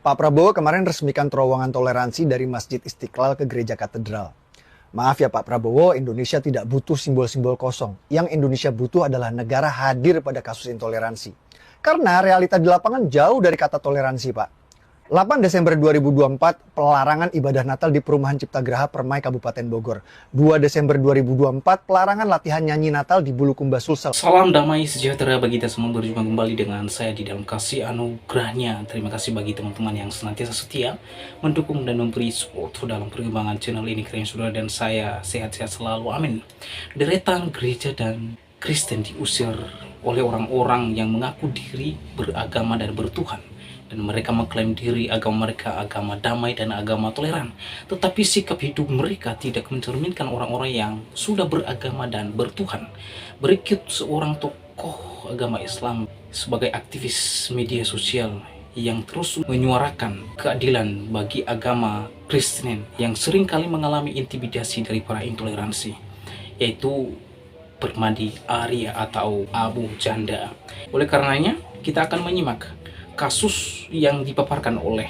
Pak Prabowo kemarin resmikan terowongan toleransi dari Masjid Istiqlal ke Gereja Katedral. Maaf ya Pak Prabowo, Indonesia tidak butuh simbol-simbol kosong. Yang Indonesia butuh adalah negara hadir pada kasus intoleransi. Karena realita di lapangan jauh dari kata toleransi Pak. 8 Desember 2024, pelarangan ibadah Natal di Perumahan Ciptagraha Permai Kabupaten Bogor. 2 Desember 2024, pelarangan latihan nyanyi Natal di Bulukumba Sulsel. Salam damai sejahtera bagi kita semua, berjumpa kembali dengan saya di dalam kasih anugerahnya. Terima kasih bagi teman-teman yang senantiasa setia mendukung dan memberi support dalam perkembangan channel ini. Kalian saudara dan saya sehat-sehat selalu, amin. Deretan gereja dan Kristen diusir oleh orang-orang yang mengaku diri beragama dan bertuhan, dan mereka mengklaim diri agama mereka agama damai dan agama toleran, tetapi sikap hidup mereka tidak mencerminkan orang-orang yang sudah beragama dan bertuhan. Berikut seorang tokoh agama Islam sebagai aktivis media sosial yang terus menyuarakan keadilan bagi agama Kristen yang seringkali mengalami intimidasi dari para intoleransi, yaitu Permadi Arya atau Abu Janda. Oleh karenanya, kita akan menyimak kasus yang dipaparkan oleh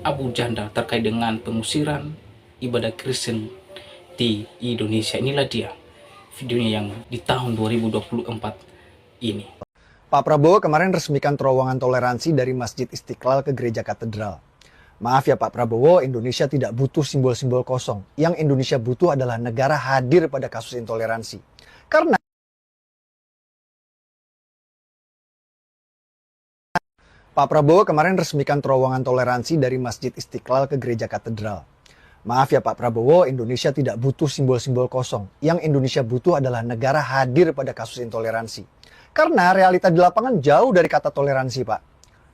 Abu Janda terkait dengan pengusiran ibadah Kristen di Indonesia. Inilah dia videonya yang di tahun 2024 ini. Pak Prabowo kemarin resmikan terowongan toleransi dari Masjid Istiqlal ke Gereja Katedral. Maaf ya Pak Prabowo, Indonesia tidak butuh simbol-simbol kosong. Yang Indonesia butuh adalah negara hadir pada kasus intoleransi. Karena Pak Prabowo kemarin resmikan terowongan toleransi dari Masjid Istiqlal ke Gereja Katedral. Maaf ya Pak Prabowo, Indonesia tidak butuh simbol-simbol kosong. Yang Indonesia butuh adalah negara hadir pada kasus intoleransi. Karena realita di lapangan jauh dari kata toleransi Pak.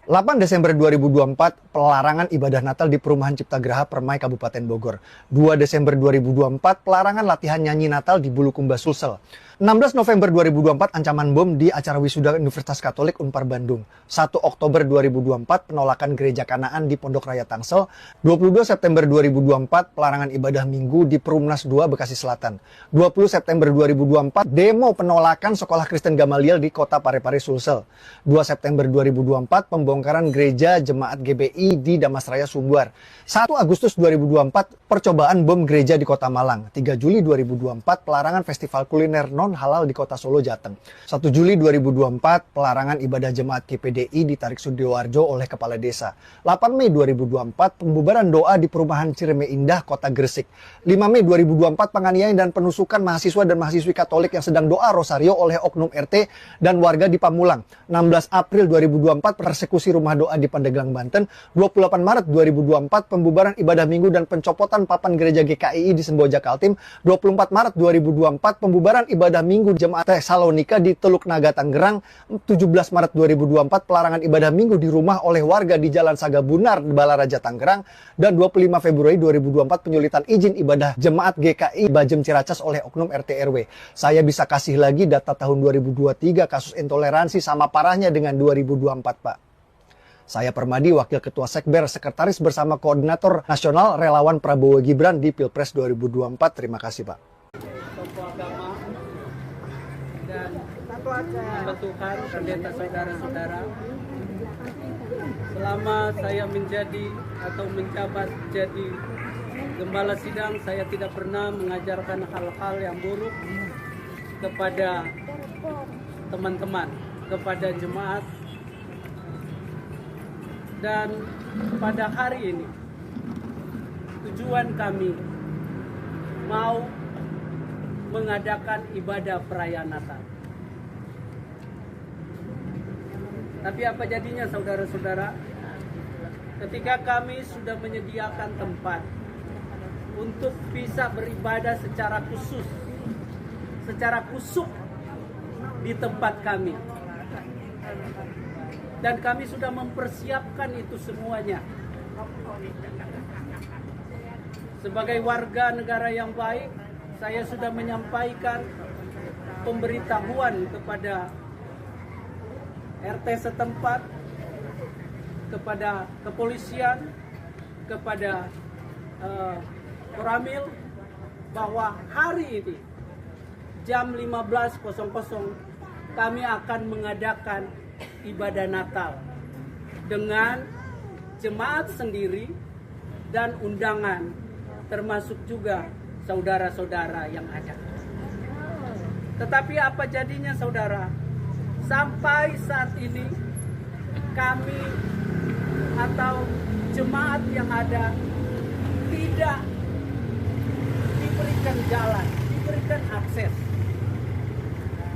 8 Desember 2024, pelarangan ibadah Natal di Perumahan Ciptagraha Permai Kabupaten Bogor. 2 Desember 2024, pelarangan latihan nyanyi Natal di Bulukumba Sulsel. 16 November 2024, ancaman bom di acara wisuda Universitas Katolik Unpar Bandung. 1 Oktober 2024, penolakan Gereja Kanaan di Pondok Raya Tangsel. 22 September 2024, pelarangan ibadah Minggu di Perumnas 2 Bekasi Selatan. 20 September 2024, demo penolakan Sekolah Kristen Gamaliel di Kota Parepare Sulsel. 2 September 2024, pembongkaran gereja jemaat GBI di Damasraya Sumbar. 1 Agustus 2024, percobaan bom gereja di Kota Malang. 3 Juli 2024, pelarangan festival kuliner non-halal di Kota Solo, Jateng. 1 Juli 2024, pelarangan ibadah jemaat GPDI di Tarik Sudiwarjo oleh Kepala Desa. 8 Mei 2024, pembubaran doa di Perumahan Cireme Indah, Kota Gresik. 5 Mei 2024, penganiayaan dan penusukan mahasiswa dan mahasiswi Katolik yang sedang doa rosario oleh oknum RT dan warga di Pamulang. 16 April 2024, persekusi rumah doa di Pandeglang, Banten. 28 Maret 2024, pembubaran ibadah Minggu dan pencopotan papan gereja GKII di Semboja Kaltim. 24 Maret 2024, pembubaran ibadah Minggu jemaat Tesalonika di Teluk Naga, Tangerang. 17 Maret 2024, pelarangan ibadah Minggu di rumah oleh warga di Jalan Sagabunar, Balaraja, Tangerang. Dan 25 Februari 2024, penyulitan izin ibadah jemaat GKI Bajem Ciracas oleh oknum RT RW. Saya bisa kasih lagi data tahun 2023 kasus intoleransi sama parahnya dengan 2024 Pak. Saya Permadi, Wakil Ketua Sekber, Sekretaris bersama Koordinator Nasional Relawan Prabowo Gibran di Pilpres 2024. Terima kasih Pak. Tokoh agama dan Tuhan pendeta saudara-saudara, selama saya menjadi atau menjabat jadi gembala sidang, saya tidak pernah mengajarkan hal-hal yang buruk kepada teman-teman, kepada jemaat. Dan pada hari ini tujuan kami mau mengadakan ibadah perayaan Natal. Tapi apa jadinya saudara-saudara? Ketika kami sudah menyediakan tempat untuk bisa beribadah secara khusus, secara kusuk di tempat kami, dan kami sudah mempersiapkan itu semuanya. Sebagai warga negara yang baik, saya sudah menyampaikan pemberitahuan kepada RT setempat, kepada kepolisian, kepada Koramil, bahwa hari ini jam 15.00 kami akan mengadakan ibadah Natal dengan jemaat sendiri dan undangan, termasuk juga saudara-saudara yang ada. Tetapi apa jadinya saudara? Sampai saat ini kami atau jemaat yang ada tidak diberikan jalan, diberikan akses.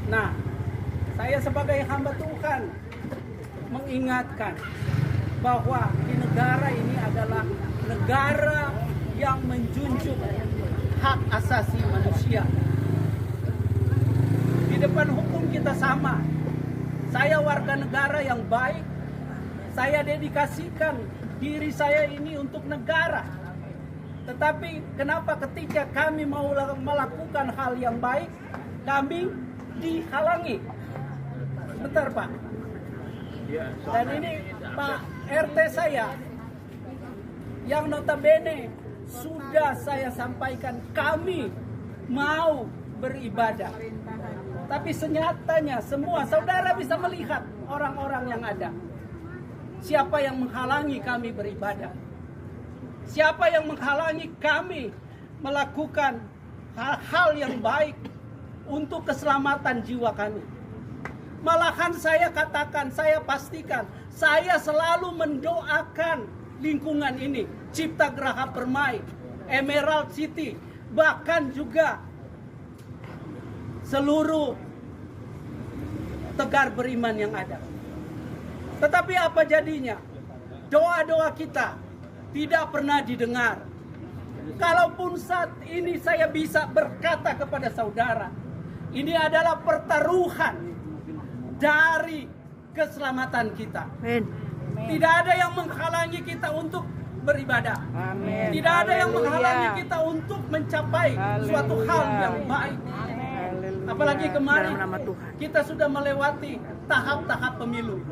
Nah, saya sebagai hamba Tuhan mengingatkan bahwa di negara ini adalah negara yang menjunjung hak asasi manusia. Di depan hukum kita sama. Saya warga negara yang baik. Saya dedikasikan diri saya ini untuk negara. Tetapi kenapa ketika kami mau melakukan hal yang baik, kami dihalangi? Bentar Pak. Dan ini Pak RT saya yang notabene sudah saya sampaikan kami mau beribadah. Tapi senyatanya semua saudara bisa melihat orang-orang yang ada. Siapa yang menghalangi kami beribadah? Siapa yang menghalangi kami melakukan hal-hal yang baik untuk keselamatan jiwa kami? Malahan saya katakan, saya pastikan, saya selalu mendoakan lingkungan ini, Cipta Geraha Permai, Emerald City, bahkan juga seluruh Tegar Beriman yang ada. Tetapi apa jadinya? Doa-doa kita tidak pernah didengar. Kalaupun saat ini saya bisa berkata kepada saudara, ini adalah pertaruhan dari keselamatan kita. Amin. Tidak ada yang menghalangi kita untuk beribadah. Amin. Tidak ada yang Haleluya. menghalangi kita untuk mencapai suatu hal yang baik. Haleluya. Apalagi kemarin Dalam nama Tuhan. kita sudah melewati tahap-tahap pemilu.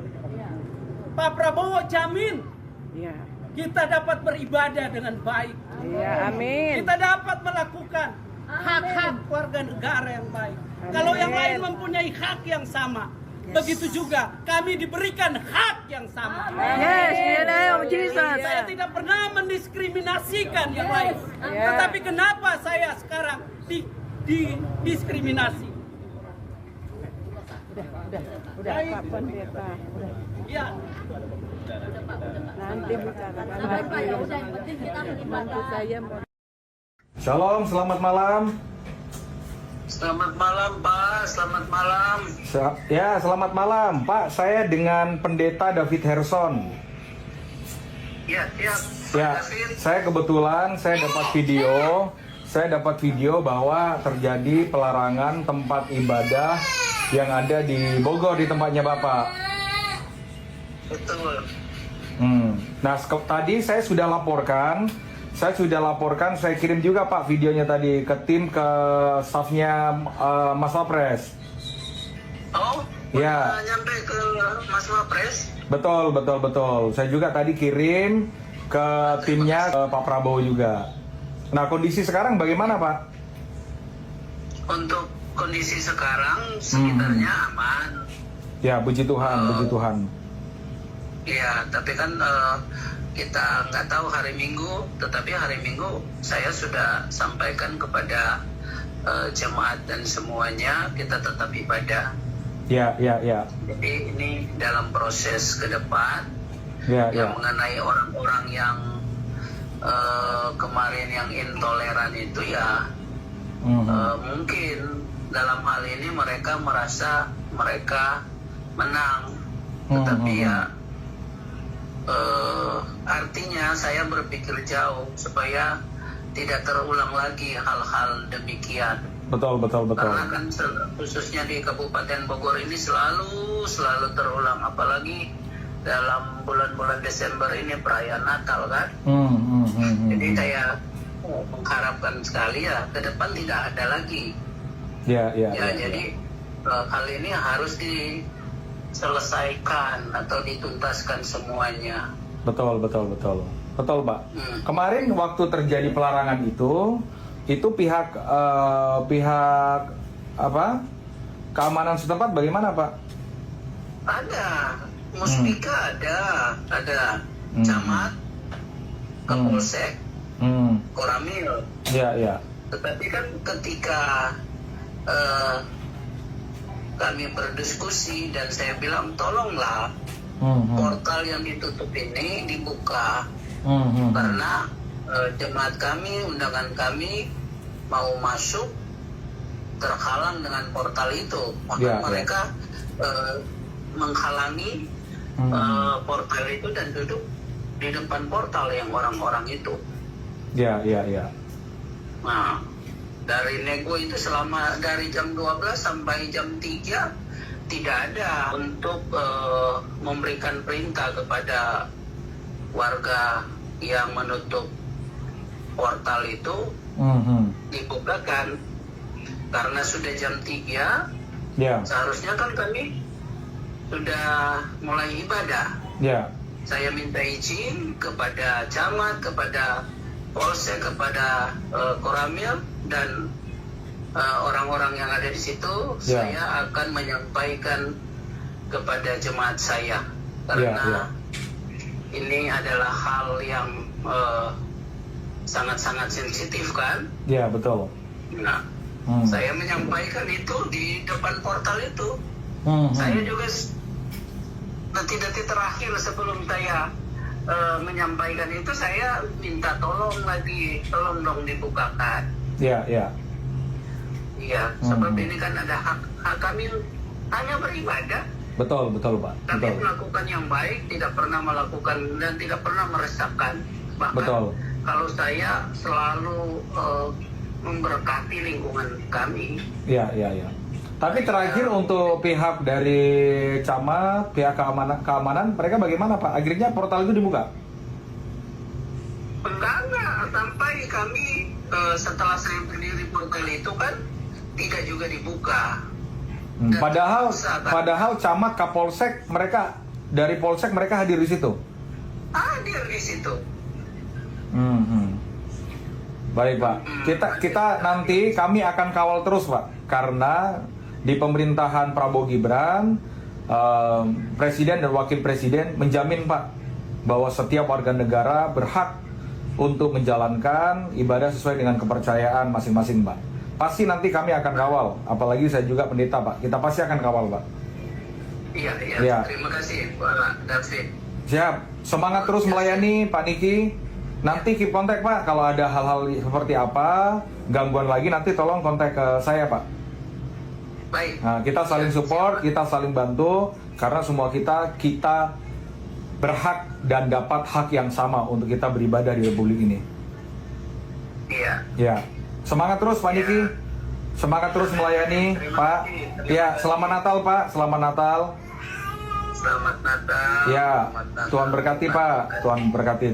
Pak Prabowo jamin Ya. kita dapat beribadah dengan baik. Ya, amin. Kita dapat melakukan hak-hak warga negara yang baik. Kalau yang lain mempunyai hak yang sama, begitu juga kami diberikan hak yang sama. Yes, in the name of Jesus. Saya tidak pernah mendiskriminasikan yang lain. Yeah. Tetapi kenapa saya sekarang didiskriminasi? Udah Pak Pendeta. Udah. Ya, Nanti bicarakan lagi. Mantu saya mau. Shalom, selamat malam. Selamat malam Pak, selamat malam. Ya, selamat malam Pak. Saya dengan Pendeta David Herson. Ya, ya. Ya, Pak David. saya kebetulan dapat video bahwa terjadi pelarangan tempat ibadah yang ada di Bogor di tempatnya Bapak. Betul. Nah, tadi saya sudah laporkan, saya kirim juga Pak videonya tadi ke tim, ke stafnya Mas Wapres. Oh, Ya. nyampe ke Mas Wapres. Betul. Saya juga tadi kirim ke timnya Pak Prabowo juga. Nah, kondisi sekarang bagaimana Pak? Untuk kondisi sekarang sekitarnya aman. Ya, puji Tuhan, puji Tuhan. Ya, tapi kan kita nggak tahu hari Minggu, tetapi hari Minggu saya sudah sampaikan kepada jemaat dan semuanya kita tetap ibadah. Ya. Jadi ini dalam proses ke depan. Ya. Yang mengenai orang-orang yang kemarin yang intoleran itu ya mungkin dalam hal ini mereka merasa mereka menang, tetapi ya artinya saya berpikir jauh supaya tidak terulang lagi hal-hal demikian. Betul. Karena kan khususnya di Kabupaten Bogor ini selalu terulang, apalagi dalam bulan-bulan Desember ini perayaan Natal kan. Jadi saya mengharapkan sekali ya ke depan tidak ada lagi. Ya. Jadi hal ini harus diselesaikan atau dituntaskan semuanya. Betul Pak. Kemarin waktu terjadi pelarangan itu pihak keamanan setempat bagaimana Pak? Ada, Muspika ada. camat, kapolsek, koramil. Ya. Tetapi kan ketika kami berdiskusi dan saya bilang tolonglah portal yang ditutup ini dibuka karena jemaat kami, undangan kami mau masuk terhalang dengan portal itu, maka mereka menghalangi portal itu dan duduk di depan portal yang orang-orang itu. Ya. Nah, dari nego itu selama dari jam 12 sampai jam 3 tidak ada untuk memberikan perintah kepada warga yang menutup portal itu dibukakan karena sudah jam 3. Seharusnya kan kami sudah mulai ibadah. Saya minta izin kepada camat, kepada polsek, kepada koramil dan orang-orang yang ada di situ. Saya akan menyampaikan kepada jemaat saya karena ini adalah hal yang sangat-sangat sensitif kan? Ya, betul. Nah, saya menyampaikan itu di depan portal itu. Saya juga detik-detik terakhir sebelum saya menyampaikan itu, saya minta tolong dong dibukakan. Iya, sebab ini kan ada hak kami hanya beribadah. Betul Pak. Kami melakukan yang baik, tidak pernah melakukan dan tidak pernah meresahkan. Bahkan kalau saya selalu memberkati lingkungan kami. Iya. Tapi terakhir untuk pihak dari camat, pihak keamanan, mereka bagaimana Pak? Akhirnya portal itu dibuka? Enggak. Sampai kami setelah saya berdiri portal itu kan tidak juga dibuka. Padahal camat, kapolsek, mereka dari polsek mereka hadir di situ. Hadir di situ. Baik Pak. Kita nanti kami akan kawal terus Pak, karena di pemerintahan Prabowo Gibran, Presiden dan Wakil Presiden menjamin Pak bahwa setiap warga negara berhak untuk menjalankan ibadah sesuai dengan kepercayaan masing-masing Pak. Pasti nanti kami akan kawal, apalagi saya juga pendeta Pak. Kita pasti akan kawal Pak. Iya. Terima kasih Pak David. Siap. Semangat terus melayani Pak Niki. Nanti keep kontak Pak, kalau ada hal-hal seperti apa, gangguan lagi nanti tolong kontak ke saya Pak. Baik. Nah, kita saling support, kita saling bantu, karena semua kita berhak dan dapat hak yang sama untuk kita beribadah di Republik ini. Iya. Ya, semangat terus Pak Niki, semangat terus melayani Pak. Ya, selamat Natal Pak, selamat Natal. Selamat Natal. Ya, Tuhan berkati Pak, Tuhan berkati.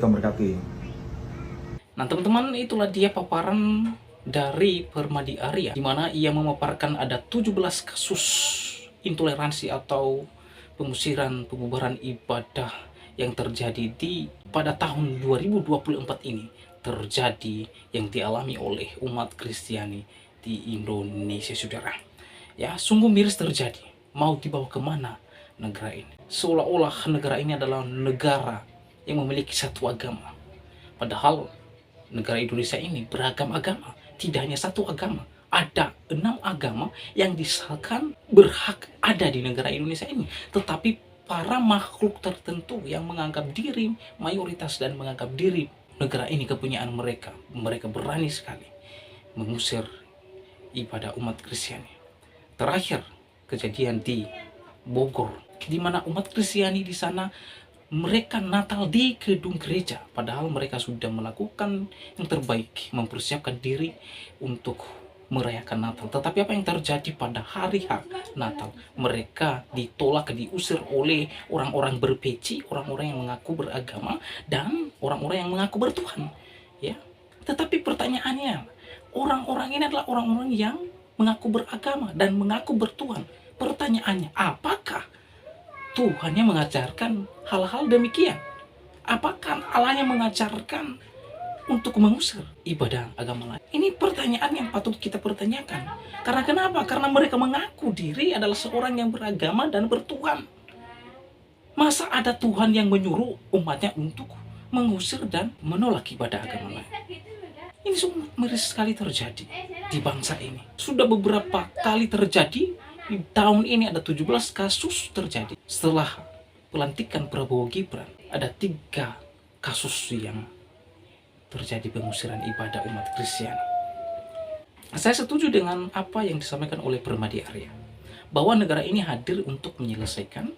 Nah teman-teman, itulah dia paparan dari Permadi Arya, di mana ia memaparkan ada 17 kasus intoleransi atau pengusiran, pembubaran ibadah yang terjadi pada tahun 2024 ini, terjadi yang dialami oleh umat Kristiani di Indonesia, saudara. Ya, sungguh miris terjadi. Mau dibawa kemana negara ini? Seolah-olah negara ini adalah negara yang memiliki satu agama. Padahal negara Indonesia ini beragam agama. Tidak hanya satu agama, ada 6 agama yang disahkan berhak ada di negara Indonesia ini. Tetapi para makhluk tertentu yang menganggap diri mayoritas dan menganggap diri negara ini kepunyaan mereka, mereka berani sekali mengusir ibadah umat Kristiani. Terakhir kejadian di Bogor, di mana umat Kristiani di sana mereka Natal di gedung gereja, padahal mereka sudah melakukan yang terbaik, mempersiapkan diri untuk merayakan Natal. Tetapi apa yang terjadi pada hari H Natal? Mereka ditolak, diusir oleh orang-orang berpeci, orang-orang yang mengaku beragama, dan orang-orang yang mengaku bertuhan. Ya, tetapi pertanyaannya, orang-orang ini adalah orang-orang yang mengaku beragama dan mengaku bertuhan. Pertanyaannya, apakah Tuhan yang mengajarkan hal-hal demikian? Apakah Allah yang mengajarkan untuk mengusir ibadah agama lain? Ini pertanyaan yang patut kita pertanyakan. Karena kenapa? Karena mereka mengaku diri adalah seorang yang beragama dan bertuhan. Masa ada Tuhan yang menyuruh umatnya untuk mengusir dan menolak ibadah agama lain? Ini semua miris sekali terjadi di bangsa ini. Sudah beberapa kali terjadi. Di tahun ini ada 17 kasus terjadi. Setelah pelantikan Prabowo Gibran, ada 3 kasus yang terjadi pengusiran ibadah umat Kristiani. Saya setuju dengan apa yang disampaikan oleh Permadi Arya, bahwa negara ini hadir untuk menyelesaikan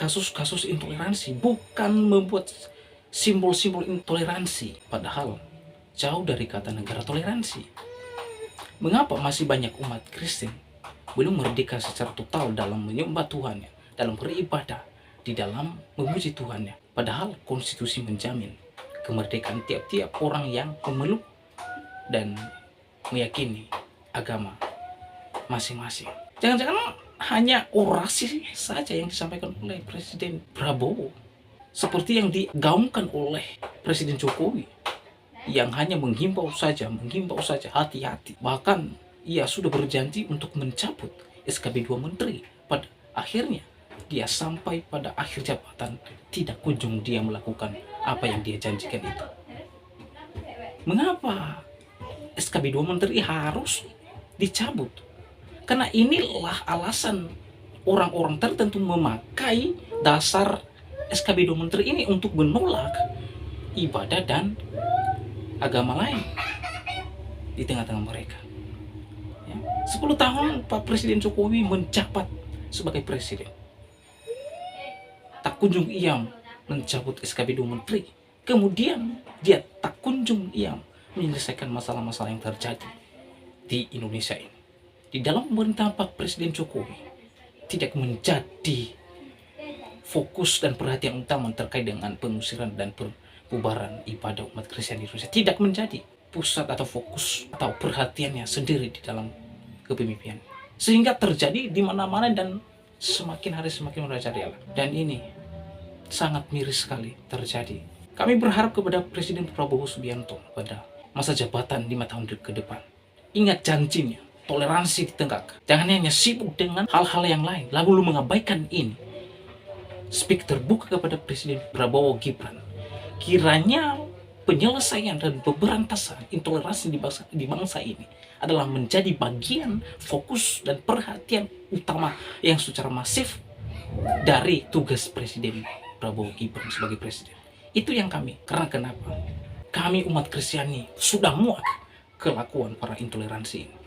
kasus-kasus intoleransi, bukan membuat simbol-simbol intoleransi. Padahal jauh dari kata negara toleransi. Mengapa masih banyak umat Kristen belum merdeka secara total dalam menyembah Tuhannya, dalam beribadah, di dalam memuji Tuhannya? Padahal konstitusi menjamin kemerdekaan tiap-tiap orang yang memeluk dan meyakini agama masing-masing. Jangan-jangan hanya orasi saja yang disampaikan oleh Presiden Prabowo, seperti yang digaungkan oleh Presiden Jokowi, yang hanya menghimbau saja, hati-hati. Bahkan ia sudah berjanji untuk mencabut SKB 2 Menteri. Pada akhirnya, dia sampai pada akhir jabatan, tidak kunjung dia melakukan apa yang dia janjikan itu. Mengapa SKB 2 Menteri harus dicabut? Karena inilah alasan orang-orang tertentu memakai dasar SKB 2 Menteri ini untuk menolak ibadah dan agama lain di tengah-tengah mereka. 10 tahun Pak Presiden Jokowi menjabat sebagai presiden, tak kunjung ia mencabut SKB 2 Menteri. Kemudian dia tak kunjung ia menyelesaikan masalah-masalah yang terjadi di Indonesia ini. Di dalam pemerintahan Pak Presiden Jokowi tidak menjadi fokus dan perhatian utama terkait dengan pengusiran dan pembubaran ibadah umat Kristen di Indonesia. Tidak menjadi pusat atau fokus atau perhatiannya sendiri di dalam kepemimpinan, sehingga terjadi di mana-mana dan semakin hari semakin merajalela. Dan ini sangat miris sekali terjadi. Kami berharap kepada Presiden Prabowo Subianto pada masa jabatan 5 tahun ke depan, ingat janjinya, toleransi ditegakkan. Jangan hanya sibuk dengan hal-hal yang lain lalu mengabaikan ini. Speak terbuka kepada Presiden Prabowo Gibran. Kiranya penyelesaian dan pemberantasan intoleransi di bangsa ini adalah menjadi bagian fokus dan perhatian utama yang secara masif dari tugas Presiden Prabowo Gibran sebagai presiden. Itu yang kami, karena kenapa? Kami umat Kristiani sudah muak kelakuan para intoleransi ini.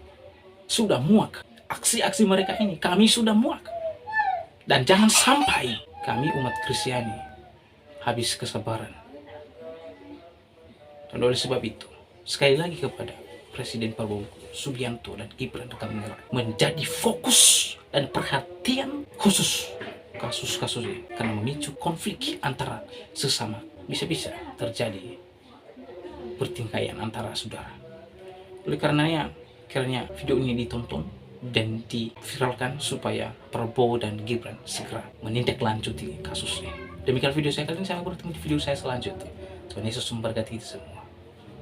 Sudah muak aksi-aksi mereka ini, kami sudah muak. Dan jangan sampai kami umat Kristiani habis kesabaran. Dan oleh sebab itu, sekali lagi kepada Presiden Prabowo Subianto dan Gibran Rakabuming menjadi fokus dan perhatian khusus kasus-kasus ini, karena memicu konflik antara sesama, bisa-bisa terjadi pertikaian antara saudara. Oleh karenanya, kiranya video ini ditonton dan diviralkan supaya Prabowo dan Gibran segera menindaklanjuti kasusnya. Demikian video saya kali ini, saya bertemu di video saya selanjutnya. Tuhan Yesus memberkati kita semua.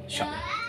Shalom.